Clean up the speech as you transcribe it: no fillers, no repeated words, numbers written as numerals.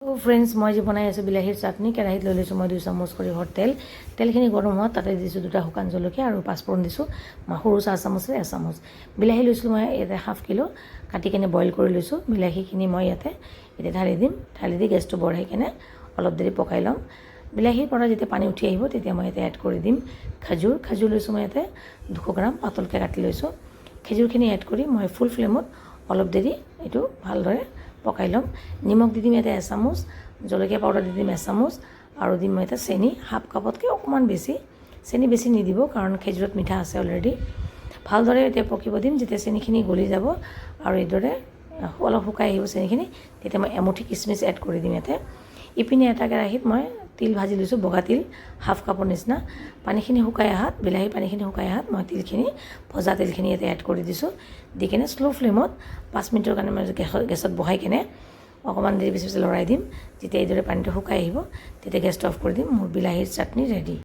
friends মই যে বনাই আছোঁ বিলাহীৰ চাটনি কেৰাহীত লৈ লৈছোঁ মই 2 চামুচ সৰিয়হৰ তেলখিনি গৰম হোৱাত তাতে দিছোঁ 2টা শুকান জলকীয়া আৰু পাঁচফোৰণ দিছোঁ সৰু 4 চামুচেৰে 1 চামুচ বিলাহী লৈছোঁ মই ইয়াতে ½ কিলো কাটি কেনে বইল কৰি লৈছোঁ বিলাহীখিনি মই ইয়াতে এতিয়া ঢালি দিম ঢালি দি গেছটো বঢ়াই কেনে অলপ দেৰি পকাই ল'ম বিলাহীৰ পৰা যেতিয়া পানী উঠি আহিব তেতিয়া মই ইয়াতে এড কৰি দিম খাজুৰ লৈছোঁ মই ইয়াতে 200 গ্ৰাম পাতলকৈ কাটি লৈছোঁ খেজুৰখিনি এড কৰি মই ফুল ফ্লেমত অলপ দেৰি এইটো ভালদৰে পকাই ল'ম নিমখ দি দিম ইয়াতে 1 চামুচ জলকীয়া পাউডাৰ দি দিম 1 চামুচ আৰু দিম মই ইয়াতে চেনি হাফ কাপতকৈ অকণমান বেছি চেনি বেছি নিদিব কাৰণ খেজুৰত মিঠা আছে অলৰেডি ভালদৰে এতিয়া পকিব দিম যেতিয়া চেনিখিনি গলি যাব আৰু এইদৰে অলপ শুকাই আহিব চেনিখিনি তেতিয়া মই এমুঠি কিচমিচ এড কৰি দিম ইয়াতে ইপিনে এটা কেৰাহীত মই তিল ভাজি লৈছোঁ বগা তিল হাফ কাপৰ নিচিনা পানীখিনি শুকাই অহাত বিলাহী পানীখিনি শুকাই অহাত মই তিলখিনি ভজা তিলখিনি ইয়াতে এড কৰি দিছোঁ দি কেনে শ্ল' ফ্লেমত 5 মিনিটৰ কাৰণে মই গেছত বহাই কেনে অকণমান দেৰি পিছত লৰাই দিম যেতিয়া এইদৰে পানীটো শুকাই আহিব তেতিয়া গেছটো অফ কৰি দিম মোৰ বিলাহীৰ চাটনি ৰেডি